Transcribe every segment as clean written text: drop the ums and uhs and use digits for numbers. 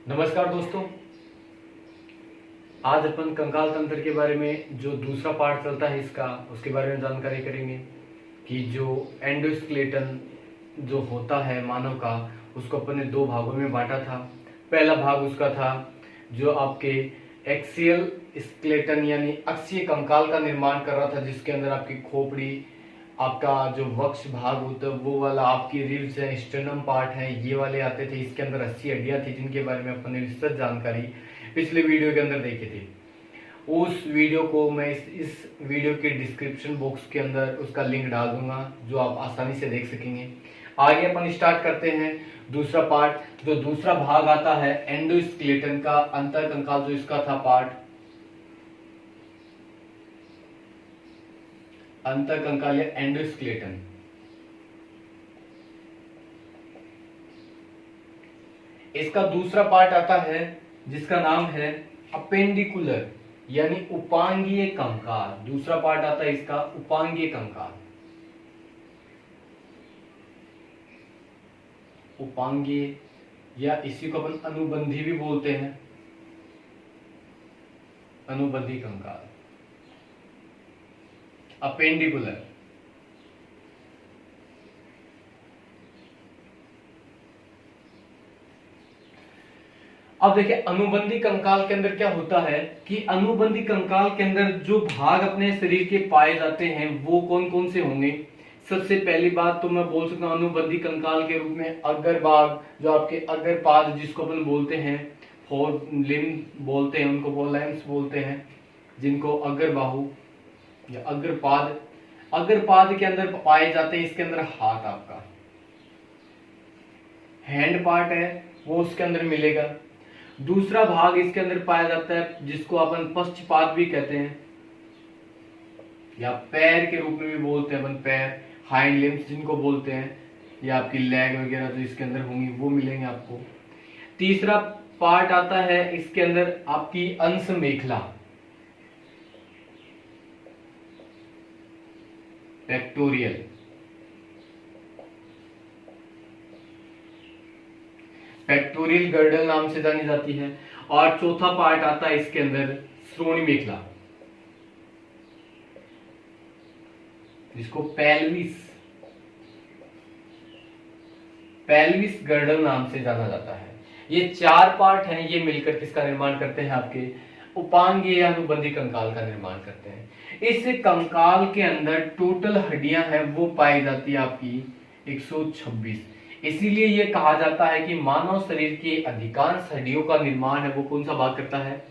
नमस्कार दोस्तों। आज अपन कंकाल तंत्र के बारे में जो दूसरा पार्ट चलता है इसका उसके बारे में जानकारी करेंगे कि जो एंडोस्केलेटन जो होता है मानव का, उसको अपन ने दो भागों में बांटा था। पहला भाग उसका था जो आपके एक्सियल स्केलेटन यानी अक्षीय कंकाल का निर्माण कर रहा था, जिसके अंदर आपकी खोपड़ी, आपका जो वक्ष भाग होता है वो वाला, आपकी रिब्स है, स्टर्नम पार्ट है, ये वाले आते थे। इसके अंदर 80 हड्डियां थी जिनके बारे में अपन ने विस्तृत जानकारी पिछले वीडियो के अंदर देखी थी। उस वीडियो को मैं इस वीडियो के डिस्क्रिप्शन बॉक्स के अंदर उसका लिंक डाल दूंगा, जो आप आसानी से देख सकेंगे। आगे अपन स्टार्ट करते हैं दूसरा पार्ट। जो दूसरा भाग आता है एंडोस्केलेटन का, अंतर कंकाल जो इसका था पार्ट, अंतर कंकाल या एंडोस्केलेटन। इसका दूसरा पार्ट आता है जिसका नाम है अपेंडिकुलर यानी उपांगीय कंकाल। दूसरा पार्ट आता है इसका उपांगीय कंकाल। उपांगीय या इसी को अपन अनुबंधी भी बोलते हैं, अनुबंधी कंकाल, अपेंडिकुलर। अब देखिए अनुबंधी कंकाल के अंदर क्या होता है कि अनुबंधी कंकाल के अंदर जो भाग अपने शरीर के पाए जाते हैं वो कौन कौन से होंगे। सबसे पहली बात तो मैं बोल सकता हूं अनुबंधी कंकाल के रूप में अग्र भाग, जो आपके अग्र पाद जिसको अपन बोलते हैं, फोर लिम्ब बोलते हैं, उनको फोरलाइम्स बोलते हैं, जिनको अग्र बाहु या अग्रपाद, अग्रपाद के अंदर पाए जाते हैं। इसके अंदर हाथ, आपका हैंड पार्ट है वो उसके अंदर मिलेगा। दूसरा भाग इसके अंदर पाया जाता है जिसको अपन पश्चपाद भी कहते हैं या पैर के रूप में भी बोलते हैं अपन, पैर, हाइंड लिम्स जिनको बोलते हैं, या आपकी लेग वगैरह जो इसके अंदर होंगी वो मिलेंगे आपको। तीसरा पार्ट आता है इसके अंदर आपकी अंश मेखला, पेक्टोरियल, पेक्टोरियल गर्डल नाम से जानी जाती है। और चौथा पार्ट आता है इसके अंदर श्रोणि मेखला, जिसको पेल्विस, पेल्विस गर्डल नाम से जाना जाता है। ये चार पार्ट हैं, ये मिलकर किसका निर्माण करते हैं, आपके उपांगीय या अनुबंधी कंकाल का निर्माण करते हैं। इस कंकाल के अंदर टोटल हड्डियां हैं वो पाई जाती है आपकी 126। इसीलिए यह कहा जाता है कि मानव शरीर की अधिकांश हड्डियों का निर्माण है वो कौन सा भाग करता है,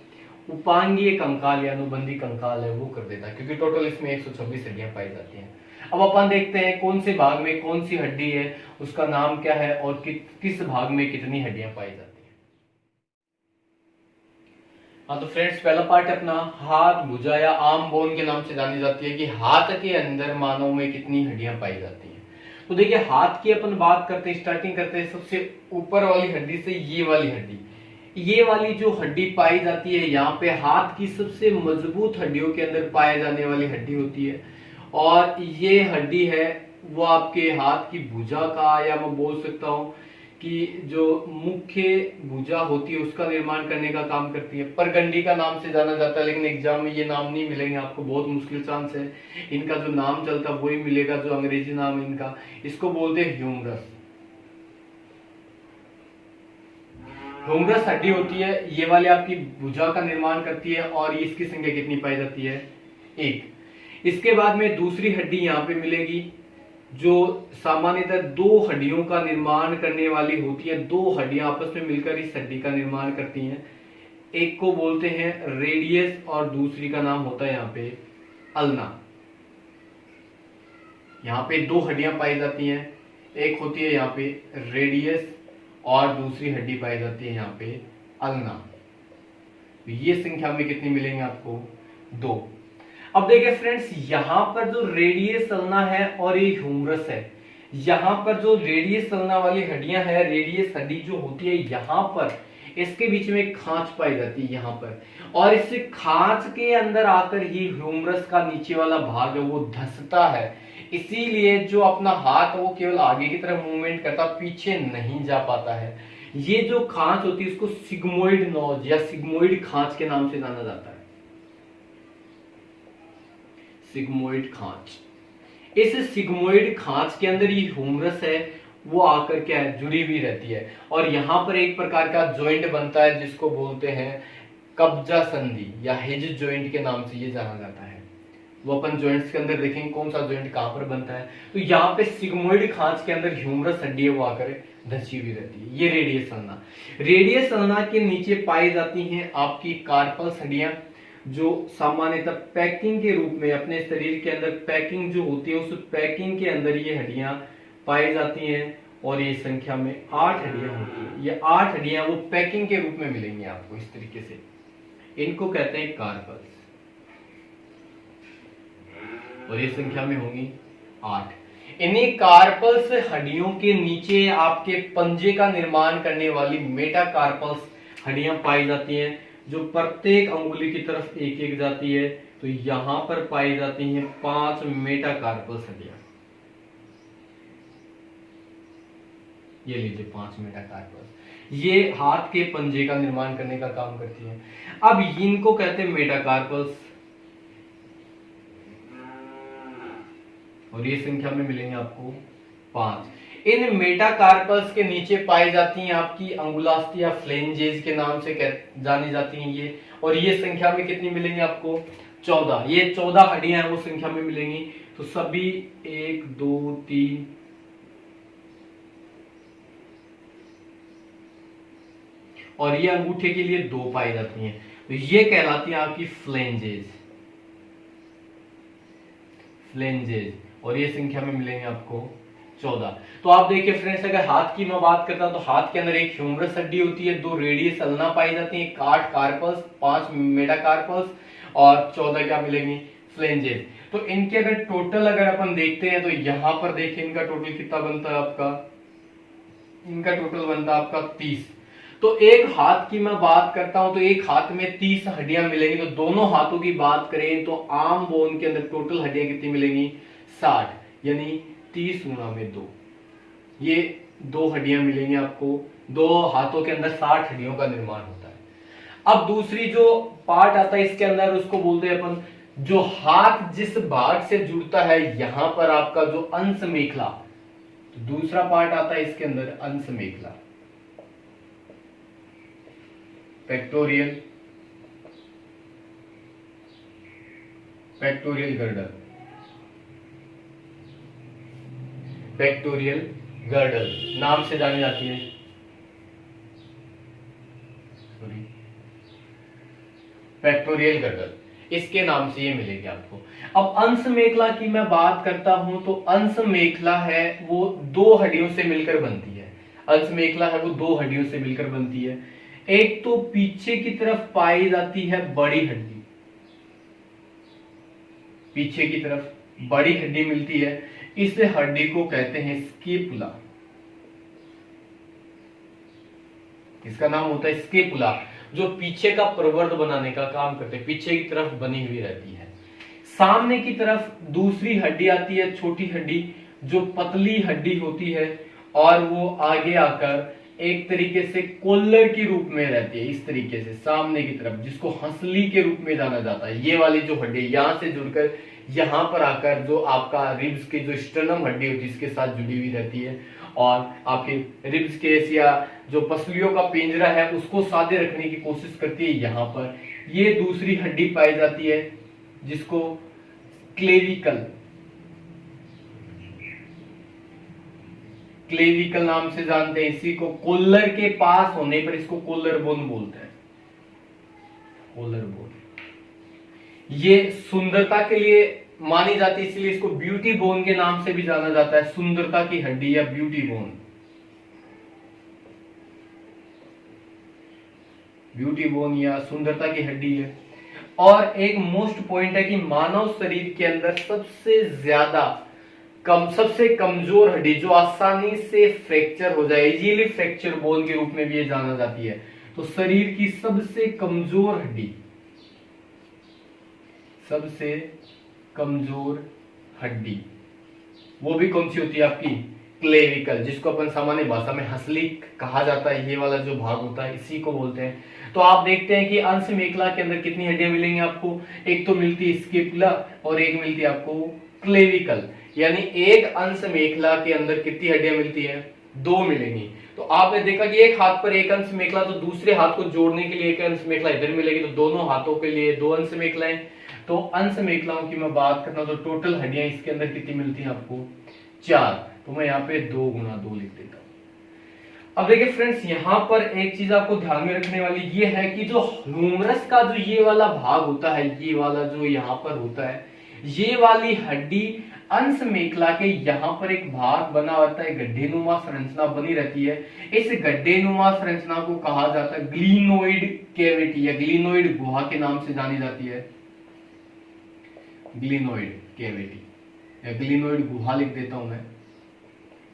उपांगीय कंकाल या अनुबंधी कंकाल है वो कर देता है, क्योंकि टोटल इसमें 126 हड्डियां पाई जाती हैं। अब अपन देखते हैं कौन से भाग में कौन सी हड्डी है, उसका नाम क्या है और किस भाग में कितनी हड्डियां पाई जाती है। हाँ तो फ्रेंड्स, पहला पार्ट अपना हाथ, भुजा या आर्म बोन के नाम से जानी जाती है कि हाथ के अंदर मानव में कितनी हड्डियां पाई जाती हैं। तो देखिए हाथ की अपन बात करते हैं, स्टार्टिंग करते हैं सबसे ऊपर वाली हड्डी से। ये वाली हड्डी, ये वाली जो हड्डी पाई जाती है यहाँ पे, हाथ की सबसे मजबूत हड्डियों के अंदर पाए जाने वाली हड्डी होती है। और ये हड्डी है वो आपके हाथ की भुजा का, या मैं बोल सकता हूँ कि जो मुख्य भुजा होती है उसका निर्माण करने का काम करती है। परगंडी का नाम से जाना जाता है, लेकिन एग्जाम में ये नाम नहीं मिलेंगे आपको, बहुत मुश्किल चांस है। इनका जो नाम चलता है वही मिलेगा, जो अंग्रेजी नाम है इनका, इसको बोलते हैं ह्यूमरस। ह्यूमरस हड्डी होती है, ये वाली आपकी भुजा का निर्माण करती है। और इसकी संख्या कितनी पाई जाती है, एक। इसके बाद में दूसरी हड्डी यहाँ पे मिलेगी जो सामान्यतः दो हड्डियों का निर्माण करने वाली होती है। दो हड्डियां आपस में मिलकर इस हड्डी का निर्माण करती हैं। एक को बोलते हैं रेडियस और दूसरी का नाम होता है यहाँ पे अल्ना। यहाँ पे दो हड्डियां पाई जाती हैं, एक होती है यहाँ पे रेडियस और दूसरी हड्डी पाई जाती है यहाँ पे अल्ना। ये संख्या में कितनी मिलेंगे आपको, दो। अब देखिए फ्रेंड्स, यहां पर जो रेडियस अल्ना है और ये ह्यूमरस है, यहां पर जो रेडियस अल्ना वाली हड्डियां है, रेडियस हड्डी जो होती है यहां पर, इसके बीच में एक खांच पाई जाती है यहां पर, और इस खांच के अंदर आकर ही ह्यूमरस का नीचे वाला भाग है वो धंसता है। इसीलिए जो अपना हाथ है वो केवल आगे की तरफ मूवमेंट करता, पीछे नहीं जा पाता है। ये जो खांच होती है इसको सिग्मोइड नोज या सिग्मोइड खांच के नाम से जाना जाता है। सिग्मोइड खांच। इस सिग्मोइड खांच के अंदर ये ह्यूमरस है वो आकर क्या है, जुड़ी हुई रहती है और यहां पर एक प्रकार का जॉइंट बनता है जिसको बोलते हैं कब्जा संधि या हिज जॉइंट के नाम से ये जाना जाता है। वो अपन जॉइंट्स के अंदर देखेंगे कौन सा जॉइंट कहां पर बनता है। तो यहाँ पे सिग्मोइड खांच के अंदर ह्यूमरस हड्डी है वो आकर धसी हुई रहती है। ये रेडियस अल्ना। रेडियस अल्ना के नीचे पाई जाती हैं आपकी कार्पल्स हड्डियां जो सामान्यतः पैकिंग के रूप में अपने शरीर के अंदर पैकिंग जो होती है उस पैकिंग के अंदर ये हड्डियां पाई जाती हैं और ये संख्या में 8 हड्डियां होती है। ये 8 हड्डियां वो पैकिंग के रूप में मिलेंगी आपको इस तरीके से। इनको कहते हैं कार्पल्स और ये संख्या में होंगी 8। इन्हीं कार्पल्स हड्डियों के नीचे आपके पंजे का निर्माण करने वाली मेटाकार्पल्स हड्डियां पाई जाती हैं जो प्रत्येक अंगुली की तरफ एक एक जाती है। तो यहां पर पाई जाती हैं 5 मेटाकार्पल्स हड्डियां। ये लीजिए 5 मेटाकार्पल्स, ये हाथ के पंजे का निर्माण करने का काम करती हैं। अब इनको कहते हैं मेटाकार्पल्स और ये संख्या में मिलेंगे आपको 5। इन मेटाकार्पल्स के नीचे पाई जाती हैं आपकी अंगुलास्टी या फ्लेंजेस के नाम से जानी जाती हैं ये, और ये संख्या में कितनी मिलेंगी आपको 14। ये 14 हड्डियां हैं वो संख्या में मिलेंगी। तो सभी 1 2 3 और ये अंगूठे के लिए 2 पाई जाती हैं। तो ये कहलाती है आपकी फ्लेंजेस। फ्लेंजेस और ये संख्या में मिलेंगे आपको 14। तो आप देखिए फ्रेंड्स, अगर हाथ की मैं बात करता हूं तो हाथ के अंदर एक ह्यूमरस हड्डी होती है, 2 रेडियस अल्ना पाई जाती है, 8 कार्पल्स, 5 मेटाकार्पल्स और 14 क्या मिलेंगी फ्लेंजेस। तो इनके अगर टोटल अगर अपन देखते हैं तो यहां पर देखिए इनका टोटल कितना बनता है आपका, इनका टोटल बनता है आपका 30। तो एक हाथ की मैं बात करता हूं तो एक हाथ में 30 हड्डियां मिलेंगी। तो दोनों हाथों की बात करें तो आर्म बोन के अंदर टोटल हड्डियां कितनी मिलेंगी 60, यानी 30 गुणा में 2, ये 2 हड्डियां मिलेंगी आपको। 2 हाथों के अंदर 60 हड्डियों का निर्माण होता है। अब दूसरी जो पार्ट आता है इसके अंदर उसको बोलते हैं अपन, जो हाथ जिस भाग से जुड़ता है यहां पर आपका जो अंश मेखला, तो दूसरा पार्ट आता है इसके अंदर अंश मेखला, pectoral, pectoral girdle, pectoral girdle नाम से जानी जाती है, सॉरी पेक्टोरियल गर्डल, इसके नाम से ये मिलेगी आपको। अब अंश मेखला की मैं बात करता हूं तो अंश मेखला है वो 2 हड्डियों से मिलकर बनती है। अंश मेखला है वो 2 हड्डियों से मिलकर बनती है। एक तो पीछे की तरफ पाई जाती है बड़ी हड्डी, पीछे की तरफ बड़ी हड्डी मिलती है, इस हड्डी को कहते हैं स्केपुला। इसका नाम होता है स्केपुला, जो पीछे का प्रवर्ध बनाने का काम करते हैं, पीछे की तरफ बनी हुई रहती है। सामने की तरफ दूसरी हड्डी आती है, छोटी हड्डी, जो पतली हड्डी होती है और वो आगे आकर एक तरीके से कोल्लर के रूप में रहती है, इस तरीके से सामने की तरफ, जिसको हंसली के रूप में जाना जाता है। ये वाली जो हड्डी यहां से जुड़कर यहां पर आकर जो आपका रिब्स की जो स्टर्नम हड्डी होती है इसके साथ जुड़ी हुई रहती है और आपके रिब्स केस या जो पसलियों का पिंजरा है उसको सादे रखने की कोशिश करती है। यहां पर ये दूसरी हड्डी पाई जाती है जिसको क्लेविकल, क्लेविकल नाम से जानते हैं। इसी को कोल्लर के पास होने पर इसको कोल्लर बोन बोलते हैं, कोल्लर बोन। ये सुंदरता के लिए मानी जाती है, इसलिए इसको ब्यूटी बोन के नाम से भी जाना जाता है, सुंदरता की हड्डी या ब्यूटी बोन, ब्यूटी बोन या सुंदरता की हड्डी है। और एक मोस्ट पॉइंट है कि मानव शरीर के अंदर सबसे ज्यादा सबसे कमजोर हड्डी जो आसानी से फ्रैक्चर हो जाए, इजीली फ्रैक्चर बोन के रूप में भी ये जाना जाती है। तो शरीर की सबसे कमजोर हड्डी, सबसे कमजोर हड्डी वो भी कौन सी होती है आपकी क्लेविकल, जिसको अपन सामान्य भाषा में हंसली कहा जाता है, ये वाला जो भाग होता है इसी को बोलते हैं। तो आप देखते हैं कि अंश मेखला के अंदर कितनी हड्डियां मिलेंगी आपको, एक तो मिलती है स्केपुला और एक मिलती है आपको क्लेविकल। यानी एक अंश मेखला के अंदर कितनी हड्डियां मिलती है, 2 मिलेंगी। तो आपने देखा कि एक हाथ पर एक अंश मेखला, तो दूसरे हाथ को जोड़ने के लिए एक अंश मेखला इधर मिलेगी, तो दोनों हाथों के लिए 2 अंश मेखलाएं। तो अंश मेखलाओं की मैं बात करता हूं तो टोटल हड्डियां इसके अंदर कितनी मिलती हैं आपको, 4। तो मैं यहाँ पे 2 गुना 2 लिख देता हूं। अब देखिए फ्रेंड्स, यहाँ पर एक चीज आपको ध्यान में रखने वाली ये है कि जो ह्यूमरस का जो ये वाला भाग होता है, ये वाला जो यहाँ पर होता है, ये वाली हड्डी अंश मेखला के यहाँ पर एक भाग बना होता है, गड्ढेनुमा संरचना बनी रहती है। इस गड्ढेनुमा संरचना को कहा जाता है ग्लिनोइड कैविटी या ग्लिनोइड गुहा के नाम से जानी जाती है। ग्लिनोइड कैविटी या ग्लिनोइड गुहा लिख देता हूं मैं,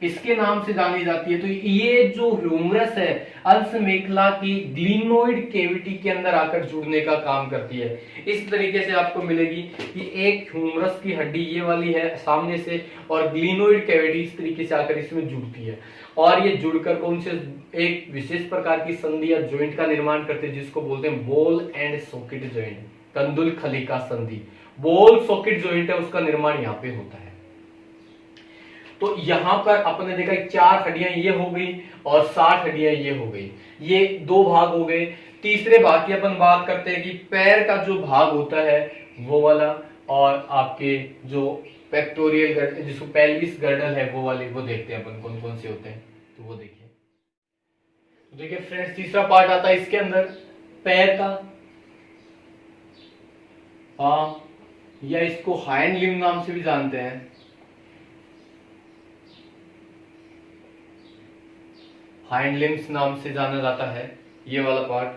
इसके नाम से जानी जाती है। तो ये जो ह्यूमरस है अंश मेखला की ग्लिनोइड कैविटी के अंदर आकर जुड़ने का काम करती है। इस तरीके से आपको मिलेगी कि एक ह्यूमरस की हड्डी ये वाली है सामने से, और ग्लिनोइड कैविटी इस तरीके से आकर इसमें जुड़ती है, और ये जुड़कर कौन से एक विशेष प्रकार की संधि या ज्वाइंट का निर्माण करते हैं, जिसको बोलते हैं ball and socket joint, Kandul खलिका संधि। बॉल सॉकेट ज्वाइंट है, उसका निर्माण यहाँ पे होता है। तो यहां पर अपने देखा 4 हड्डियां ये हो गई और 60 हड्डियां ये हो गई, ये 2 भाग हो गए। तीसरे भाग की अपन बात करते हैं कि पैर का जो भाग होता है वो वाला, और आपके जो पेक्टोरियल गर्डल, जिसको पेल्विस गर्डल है वो वाले, वो देखते हैं अपन कौन कौन से होते हैं। तो वो देखिए फ्रेंड्स, तीसरा पार्ट आता है इसके अंदर पैर का, या इसको हाइंड लिम्ब नाम से भी जानते हैं। हाइंड लिम्स नाम से जाना जाता है ये वाला पार्ट।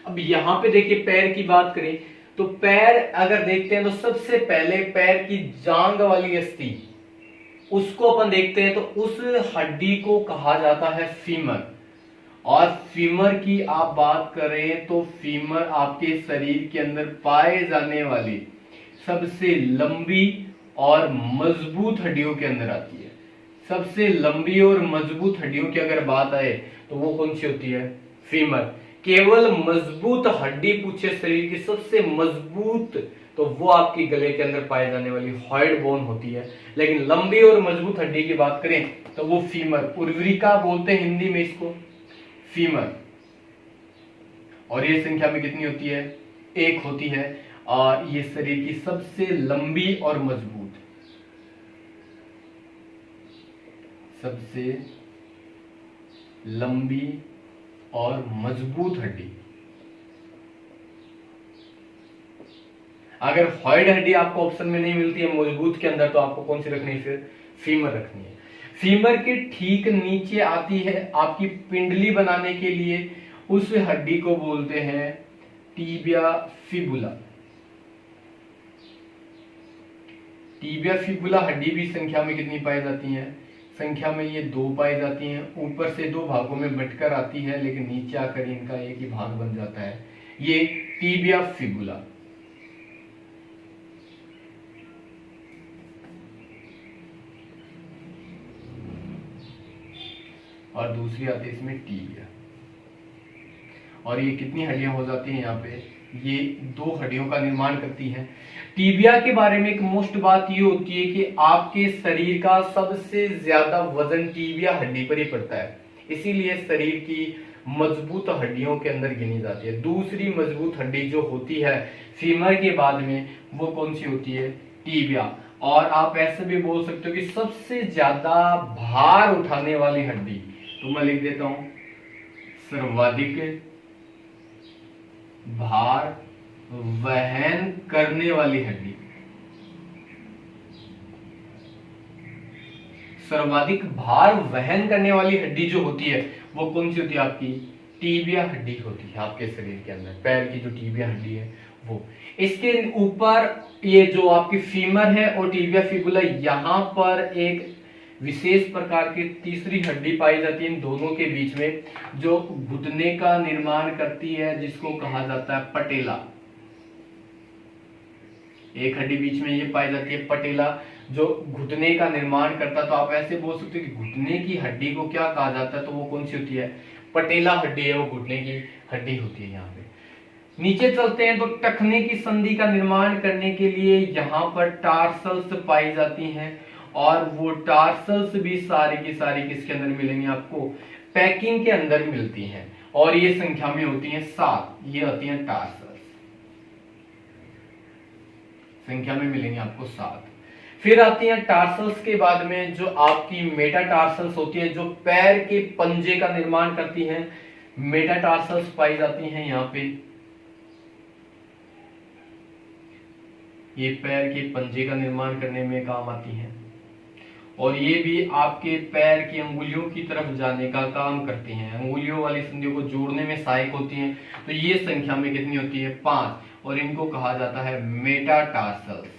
अब यहां पे देखिए पैर की बात करें तो पैर अगर देखते हैं तो सबसे पहले पैर की जांग वाली अस्थि, उसको अपन देखते हैं तो उस हड्डी को कहा जाता है फीमर। और फीमर की आप बात करें तो फीमर आपके शरीर के अंदर पाए जाने वाली सबसे लंबी और मजबूत हड्डियों के अंदर आती है। सबसे लंबी और मजबूत हड्डियों की अगर बात आए तो वो कौन सी होती है, फीमर। केवल मजबूत हड्डी पूछे शरीर की सबसे मजबूत, तो वो आपकी गले के अंदर पाए जाने वाली हॉइड बोन होती है। लेकिन लंबी और मजबूत हड्डी की बात करें तो वो फीमर, उर्वरिका बोलते हैं हिंदी में इसको, फीमर। और ये संख्या में कितनी होती है, 1 होती है। और ये शरीर की सबसे लंबी और मजबूत, सबसे लंबी और मजबूत हड्डी। अगर हॉइड हड्डी आपको ऑप्शन में नहीं मिलती है मजबूत के अंदर, तो आपको कौन सी रखनी है, फिर फीमर रखनी है। फीमर के ठीक नीचे आती है आपकी पिंडली बनाने के लिए, उस हड्डी को बोलते हैं टीबिया फिबुला। टीबिया फिबुला हड्डी भी संख्या में कितनी पाई जाती है, संख्या में ये 2 पाई जाती हैं। ऊपर से 2 भागों में बटकर आती है, लेकिन नीचे आकर इनका एक ही भाग बन जाता है, ये टीबिया फिबुला। और दूसरी आती है इसमें टीबिया। और ये कितनी हड्डियां हो जाती हैं, यहाँ पे ये 2 हड्डियों का निर्माण करती हैं। टीबिया के बारे में एक मोस्ट बात ये होती है कि आपके शरीर का सबसे ज्यादा वजन टीबिया हड्डी पर ही पड़ता है, इसीलिए शरीर की मजबूत हड्डियों के अंदर गिनी जाती है। दूसरी मजबूत हड्डी जो होती है फीमर के बाद में, वो कौन सी होती है, टीबिया। और आप ऐसे भी बोल सकते हो कि सबसे ज्यादा भार उठाने वाली हड्डी, तो मैं लिख देता हूं सर्वाधिक भार वहन करने वाली हड्डी। सर्वाधिक भार वहन करने वाली हड्डी जो होती है वो कौन सी होती है, आपकी टीबिया हड्डी होती है। आपके शरीर के अंदर पैर की जो टीबिया हड्डी है वो, इसके ऊपर ये जो आपकी फीमर है और टीबिया फिबुला, यहां पर एक विशेष प्रकार की तीसरी हड्डी पाई जाती है इन दोनों के बीच में, जो घुटने का निर्माण करती है, जिसको कहा जाता है पटेला। एक हड्डी बीच में ये पाई जाती है पटेला, जो घुटने का निर्माण करता है। तो आप ऐसे बोल सकते हो कि घुटने की हड्डी को क्या कहा जाता है, तो वो कौन सी होती है, पटेला हड्डी है, वो घुटने की हड्डी होती है। यहाँ पे नीचे चलते हैं तो टखने की संधि का निर्माण करने के लिए यहाँ पर टार्सल्स पाई जाती हैं, और वो टार्सल्स भी सारी की सारी किसके अंदर मिलेंगे आपको, पैकिंग के अंदर मिलती हैं, और ये संख्या में होती हैं 7। ये होती हैं टार्सल्स, संख्या में मिलेंगे आपको 7। फिर आती हैं टार्सल्स के बाद में जो आपकी मेटाटार्सल्स होती है, जो पैर के पंजे का निर्माण करती हैं। मेटाटार्सल्स पाई जाती हैं यहाँ पे, ये पैर के पंजे का निर्माण करने में काम आती हैं, और ये भी आपके पैर की अंगुलियों की तरफ जाने का काम करती हैं, अंगुलियों वाली संधियों को जोड़ने में सहायक होती हैं। तो ये संख्या में कितनी होती है, 5, और इनको कहा जाता है मेटाटार्सल्स,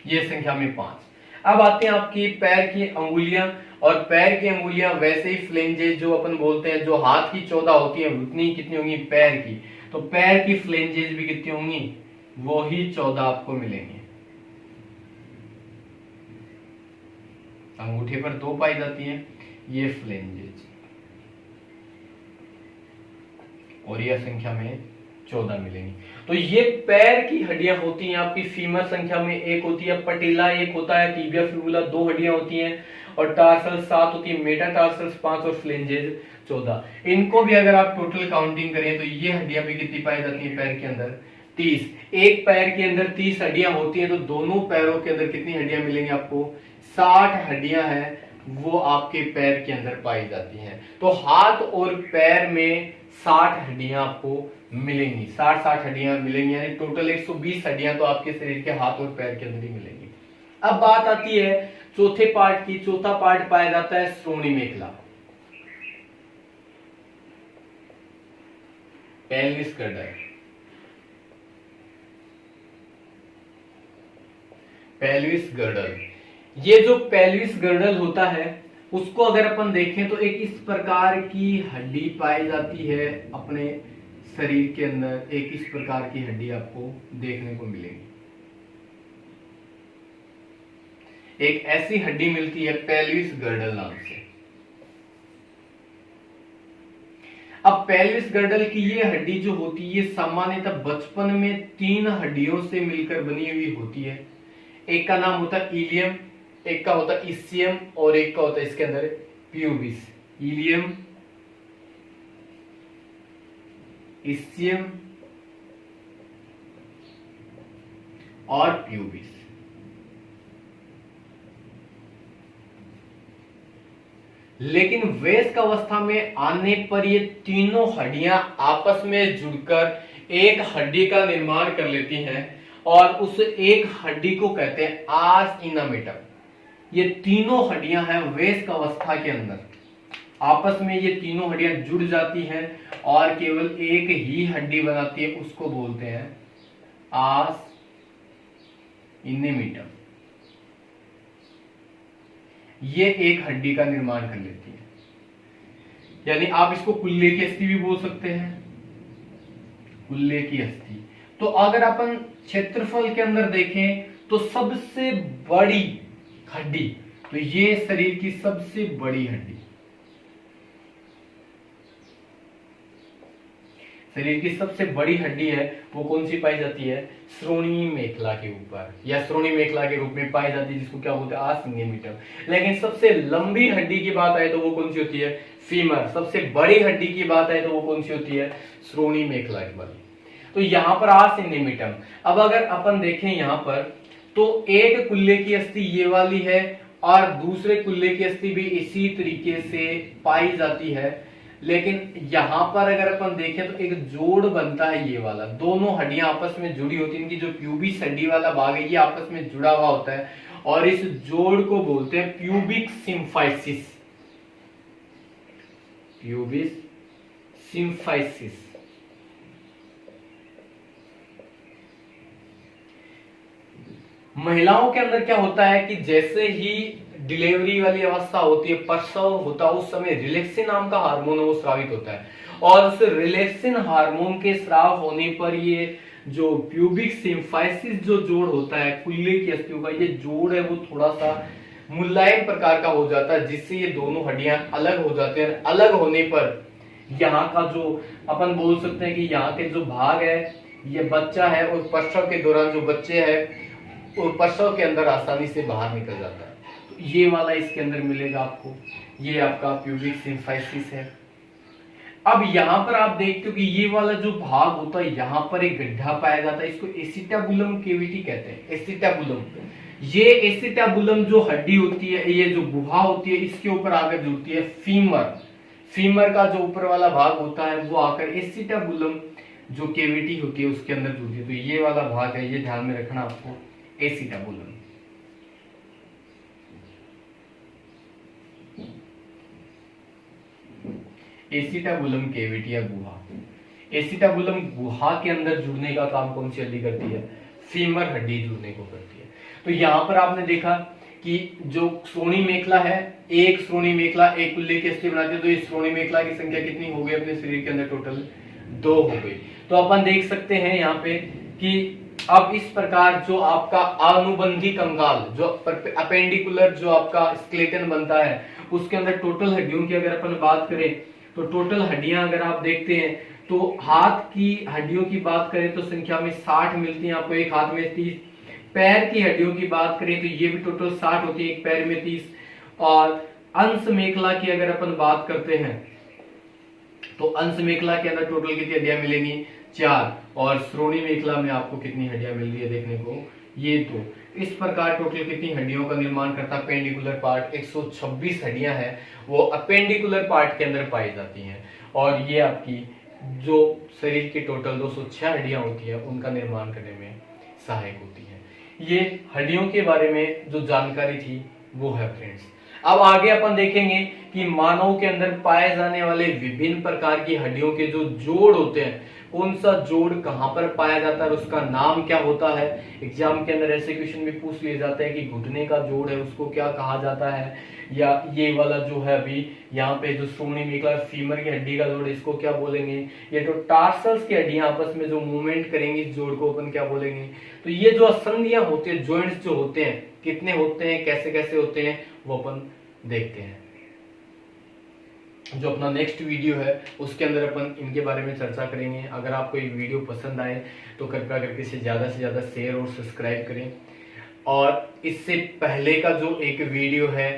ये संख्या में 5। अब आते हैं आपकी पैर की अंगुलियां, और पैर की अंगुलियां वैसे ही फ्लेंजेस जो अपन बोलते हैं, जो हाथ की 14 होती है, उतनी कितनी होंगी पैर की, तो पैर की फ्लेंजेस भी कितनी होंगी, वो ही 14 आपको मिलेंगे। अंगूठे पर 2 पाई जाती हैं ये फ्लेंजेस, और यह संख्या में 14 मिलेंगी। तो ये पैर की हड्डियां होती हैं आपकी फीमर, संख्या में 1 होती है, पटेला 1 होता है, टिबिया फिबुला 2 हड्डियां होती हैं, और टार्सल 7 होती है, मेटाटार्सल्स 5 और फ्लेंजेस 14। इनको भी अगर आप टोटल काउंटिंग करें तो ये हड्डियां भी कितनी पाई जाती हैं पैर के अंदर, 30। एक पैर के अंदर 30 हड्डियां होती हैं, तो दोनों पैरों के अंदर कितनी हड्डियां मिलेंगी आपको, 60 हड्डियां हैं, वो आपके पैर के अंदर पाई जाती हैं। तो हाथ और पैर में 60 हड्डियां आपको मिलेंगी, 60 हड्डियां मिलेंगी, यानी टोटल 120 हड्डियां तो आपके शरीर के हाथ और पैर के अंदर ही मिलेंगी। अब बात आती है चौथे पार्ट की। चौथा पार्ट पाया जाता है श्रोणि मेखला, पेल्विस गर्डर। पेल्विस गर्डल, ये जो पेल्विस गर्डल होता है उसको अगर अपन देखें तो एक इस प्रकार की हड्डी पाई जाती है अपने शरीर के अंदर, एक इस प्रकार की हड्डी आपको देखने को मिलेगी। एक ऐसी हड्डी मिलती है पेल्विस गर्डल नाम से। अब पेल्विस गर्डल की ये हड्डी जो होती है, ये सामान्यतः बचपन में 3 हड्डियों से मिलकर बनी हुई होती है। एक का नाम होता है इलियम, एक का होता है इसियम, और एक का होता है इसके अंदर प्यूबिस। इलियम, इसियम और प्यूबिस। लेकिन वयस्क अवस्था में आने पर ये तीनों हड्डियां आपस में जुड़कर एक हड्डी का निर्माण कर लेती हैं, और उस एक हड्डी को कहते हैं आस इनामेटम। ये तीनों हड्डियां हैं वयस्क अवस्था के अंदर, आपस में ये तीनों हड्डियां जुड़ जाती हैं और केवल एक ही हड्डी बनाती है, उसको बोलते हैं आस इनेमिटम। ये एक हड्डी का निर्माण कर लेती है, यानी आप इसको कुल्ले की अस्थि भी बोल सकते हैं, कुल्ले की अस्थि। तो अगर अपन क्षेत्रफल के अंदर देखें तो सबसे बड़ी हड्डी, तो ये शरीर की सबसे बड़ी हड्डी, शरीर की सबसे बड़ी हड्डी है वो कौन सी पाई जाती है, श्रोणि मेखला के ऊपर, या श्रोणि मेखला के रूप में पाई जाती है, जिसको क्या बोलते हैं आस इनेमिटम। लेकिन सबसे लंबी हड्डी की बात आए तो वो कौन सी होती है, फीमर। सबसे बड़ी हड्डी की बात आए तो वो कौन सी होती है, श्रोणि मेखला के वाली। तो यहाँ पर आस इनेमिटम। अब अगर अपन देखें यहाँ पर तो एक कुल्ले की अस्थि ये वाली है, और दूसरे कुल्ले की अस्थि भी इसी तरीके से पाई जाती है। लेकिन यहां पर अगर अपन देखें तो एक जोड़ बनता है, ये वाला, दोनों हड्डियां आपस में जुड़ी होती है, इनकी जो प्यूबिस हड्डी वाला भाग है ये आपस में जुड़ा हुआ होता है, और इस जोड़ को बोलते हैं प्यूबिक सिम्फाइसिस। Pubis symphysis. महिलाओं के अंदर क्या होता है कि जैसे ही डिलीवरी वाली अवस्था होती है, प्रसव होता है, उस समय रिलैक्सिन नाम का हार्मोन वो स्रावित होता है, और उस रिलैक्सिन हार्मोन के स्राव होने पर ये जो प्यूबिक सिम्फाइसिस जो जोड़ होता है कुल्ले की अस्थियों का, ये जोड़ है वो थोड़ा सा मुलायम प्रकार का हो जाता है, जिससे ये दोनों हड्डियां अलग हो जाती हैं। अलग होने पर यहाँ का जो अपन बोल सकते हैं कि यहाँ के जो भाग है ये बच्चा है, और प्रसव के दौरान जो बच्चे है और प्रसव के अंदर आसानी से बाहर निकल जाता है। तो ये वाला इसके अंदर मिलेगा आपको, ये आपका प्यूबिक सिम्फाइसिस है। अब यहाँ पर आप देखते हो कि ये वाला जो भाग होता है यहाँ पर एक गड्ढा पाया जाता है, इसको एसिटाबुलम केविटी कहते हैं। एसिटाबुलम, ये एसिटाबुलम जो हड्डी होती है, ये जो गुहा होती है, इसके ऊपर आकर जुड़ती है फीमर। फीमर का जो ऊपर वाला भाग होता है वो आकर एसिटाबुलम जो केविटी होती है उसके अंदर जुड़ती है। तो ये वाला भाग है, ये ध्यान में रखना आपको, एसिटाबुलम। एसिटाबुलम केविटी या गुहा। एसिटाबुलम गुहा के अंदर जुड़ने का काम कौन सी हड्डी करती है? फीमर हड्डी जुड़ने को करती है। तो यहाँ पर आपने देखा कि जो श्रोणि मेखला है, एक श्रोणि मेखला एक कुल्ले की अस्थि बनाती है, तो इस श्रोणि मेखला की संख्या कितनी हो गई अपने शरीर के अंदर? टोटल 2 हो गई। तो अपन देख सकते हैं यहाँ पे कि अब इस प्रकार जो आपका अनुबंधी कंकाल, जो अपेंडिकुलर जो आपका स्केलेटन बनता है, उसके अंदर टोटल हड्डियों की अगर अपन बात करें तो टोटल हड्डियां अगर आप देखते हैं तो हाथ की हड्डियों की बात करें तो संख्या में 60 मिलती है आपको, एक हाथ में 30। पैर की हड्डियों की बात करें तो ये भी टोटल 60 होती है, एक पैर में 30। और अंश मेखला की अगर अपन बात करते हैं तो अंश मेखला के अंदर टोटल कितनी हड्डियां मिलेंगी? 4। और श्रोणि मेखला में आपको कितनी हड्डियां मिल रही है देखने को? ये 2। इस प्रकार टोटल कितनी हड्डियों का निर्माण करता है अपेंडिकुलर पार्ट? 126 हड्डियां हैं वो अपेंडिकुलर पार्ट के अंदर पाई जाती हैं। और ये आपकी जो शरीर की टोटल 206 हड्डियां होती है उनका निर्माण करने में सहायक होती है। ये हड्डियों के बारे में जो जानकारी थी वो है फ्रेंड्स। अब आगे अपन देखेंगे कि मानव के अंदर पाए जाने वाले विभिन्न प्रकार की हड्डियों के जो जोड़ होते हैं, कौन सा जोड़ कहां पर पाया जाता है और उसका नाम क्या होता है। एग्जाम के अंदर ऐसे क्वेश्चन भी पूछ लिए जाते हैं कि घुटने का जोड़ है उसको क्या कहा जाता है, या ये वाला जो है अभी यहाँ पे जो श्रोणि मेखला फीमर की हड्डी का जोड़ इसको क्या बोलेंगे, ये जो टार्सल्स की हड्डियां आपस में जो मूवमेंट करेंगी इस जोड़ को अपन क्या बोलेंगे। तो ये जो संधियां होती है, जॉइंट्स जो होते हैं, कितने होते हैं, कैसे कैसे होते हैं, वो अपन देखते हैं। जो अपना नेक्स्ट वीडियो है उसके अंदर अपन इनके बारे में चर्चा करेंगे। अगर आपको ये वीडियो पसंद आए तो कृपया करके इसे ज़्यादा से ज़्यादा शेयर और सब्सक्राइब करें। और इससे पहले का जो एक वीडियो है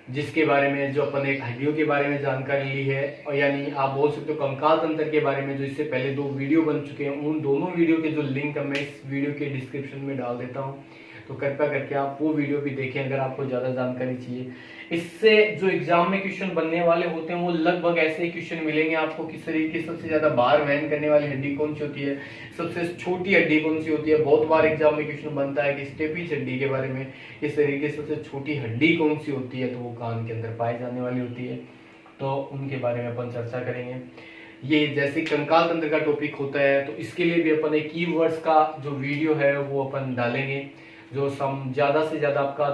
जिसके बारे में जो अपन एक हड्डियों के बारे में जानकारी ली है, और यानी आप बोल सकते हो कंकाल तंत्र के बारे में, जो इससे पहले 2 वीडियो बन चुके हैं, उन दोनों वीडियो के जो लिंक है मैं इस वीडियो के डिस्क्रिप्शन में डाल देता हूँ। तो कृपया करके आप वो वीडियो भी देखें अगर आपको ज़्यादा जानकारी चाहिए। इससे जो एग्जाम में क्वेश्चन बनने वाले होते हैं वो लगभग ऐसे ही क्वेश्चन मिलेंगे आपको कि शरीर की सबसे ज्यादा भार वहन करने वाली हड्डी कौन सी होती है, सबसे छोटी हड्डी कौन सी होती है। बहुत बार एग्जाम में क्वेश्चन बनता है कि स्टेपीज हड्डी के बारे में, कि शरीर की सबसे छोटी हड्डी कौन सी होती है, तो वो कान के अंदर पाई जाने वाली होती है। तो उनके बारे में अपन चर्चा करेंगे। ये जैसे कंकाल तंत्र का टॉपिक होता है तो इसके लिए भी अपन एक कीवर्ड्स का जो वीडियो है वो अपन डालेंगे, जो ज्यादा से ज्यादा आपका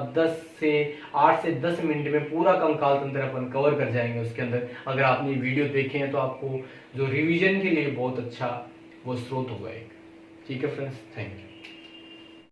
8 से 10 मिनट में पूरा कंकाल तंत्र अपन कवर कर जाएंगे उसके अंदर। अगर आपने वीडियो देखे हैं तो आपको जो रिवीजन के लिए बहुत अच्छा वो स्रोत होगा एक। ठीक है फ्रेंड्स, थैंक यू।